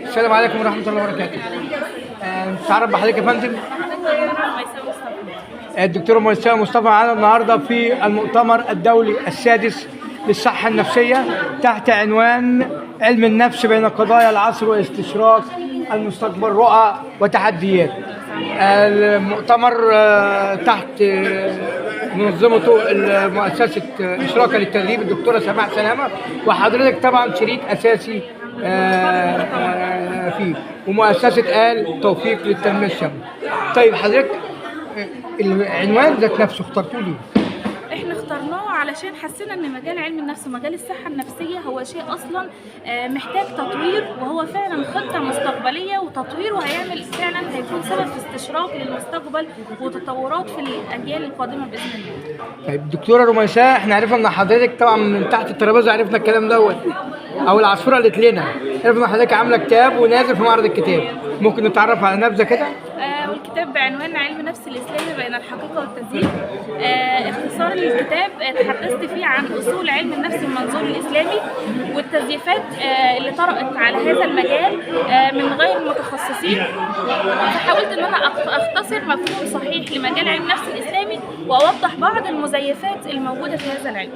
السلام عليكم ورحمة الله وبركاته. تعرف بحضرتك يا فندم؟ الدكتورة ميساء مصطفى معانا النهارده في المؤتمر الدولي السادس للصحة النفسية تحت عنوان علم النفس بين قضايا العصر واستشراق المستقبل، رؤى وتحديات. المؤتمر تحت منظمته مؤسسة إشراقة للتدريب الدكتورة سماح سلامة، وحضرتك طبعا شريك أساسي فيه، ومؤسسة آل توفيق للتنمية الشاملة. طيب حضرتك العنوان ذات نفسه اخترتوه ليه؟ احنا اخترناه علشان حسينا ان مجال علم النفس ومجال الصحه النفسيه هو شيء اصلا محتاج تطوير، وهو فعلا خطه مستقبليه، وتطويره هيعمل فعلا هيكون سبب في استشراق للمستقبل وتطورات في الاجيال القادمه باذن الله. طيب دكتوره رميساء، احنا عرفنا ان حضرتك طبعا من تحت الترابيزه عرفنا الكلام دوت، او العصفوره قالت لنا، عرفنا ان حضرتك عامله كتاب ونازل في معرض الكتاب، ممكن نتعرف على نبذه كده؟ والكتاب بعنوان علم نفس الإسلامي بين الحقيقة والتزييف. اختصار الكتاب تحدثت فيه عن أصول علم النفس من المنظور الإسلامي والتزييفات اللي طرأت على هذا المجال من غير المتخصصين، فحاولت ان انا اختصر مفهوم صحيح لمجال علم النفس الإسلامي واوضح بعض المزيفات الموجودة في هذا العلم.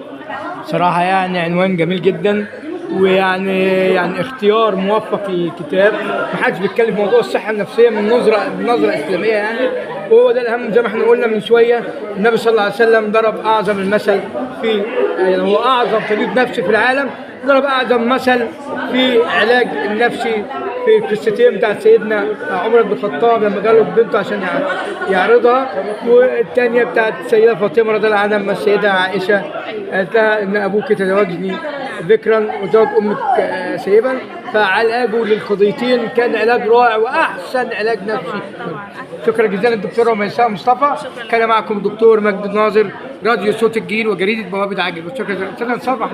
صراحة يعني عنوان جميل جدا، ويعني اختيار موفق للكتاب. محدش بيتكلم في موضوع الصحة النفسية من نظرة إسلامية يعني، وهو ده الأهم. زي ما احنا قلنا من شوية، النبي صلى الله عليه وسلم ضرب أعظم المثل في، يعني هو أعظم طبيب نفسي في العالم، ضرب أعظم مثل في علاج النفسي في القصتين بتاعت سيدنا عمر بن الخطاب لما جاله بنته عشان يعرضها، والثانية بتاعت السيدة فاطمة رضي الله عنها لما السيدة عائشة قالت لها إن أبوك تزوجني ذكرا وزوج أمك سيبا، فعلاجه للقضيتين كان علاج رائع وأحسن علاج نفسي. شكرا جزيلا الدكتورة ميساء مصطفى. كان معكم الدكتور مجد الناظر، راديو صوت الجيل وجريدة بوابة عجل. شكرا جزيلا.